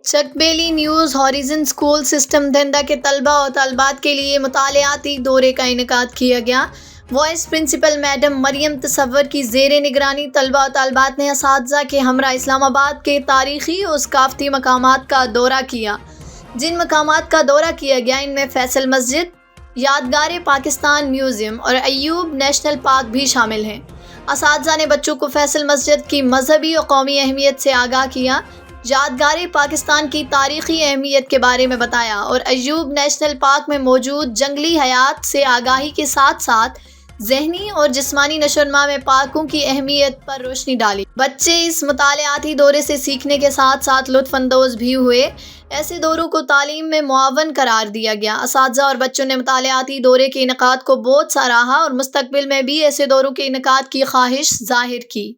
چک بیلی news ہاریزن school system دھندا کے طلبہ اور طالبات کے لیے مطالعاتی دورے کا انعقاد کیا گیا۔ وائس پرنسپل میڈم مریم تصور کی زیر نگرانی طلبہ و طالبات نے اساتذہ کے ہمراہ اسلام آباد کے تاریخی اور ثقافتی مقامات کا دورہ کیا۔ جن مقامات کا دورہ کیا گیا ان میں فیصل مسجد، یادگار پاکستان میوزیم اور ایوب نیشنل پارک بھی شامل ہیں۔ اساتذہ نے بچوں کو فیصل مسجد کی مذہبی اور قومی اہمیت سے آگاہ کیا، یادگار پاکستان کی تاریخی اہمیت کے بارے میں بتایا اور ایوب نیشنل پارک میں موجود جنگلی حیات سے آگاہی کے ساتھ ساتھ ذہنی اور جسمانی نشوونما میں پارکوں کی اہمیت پر روشنی ڈالی۔ بچے اس مطالعاتی دورے سے سیکھنے کے ساتھ ساتھ لطف اندوز بھی ہوئے۔ ایسے دوروں کو تعلیم میں معاون قرار دیا گیا۔ اساتذہ اور بچوں نے مطالعاتی دورے کے انعقاد کو بہت سراہا اور مستقبل میں بھی ایسے دوروں کے انعقاد کی خواہش ظاہر کی۔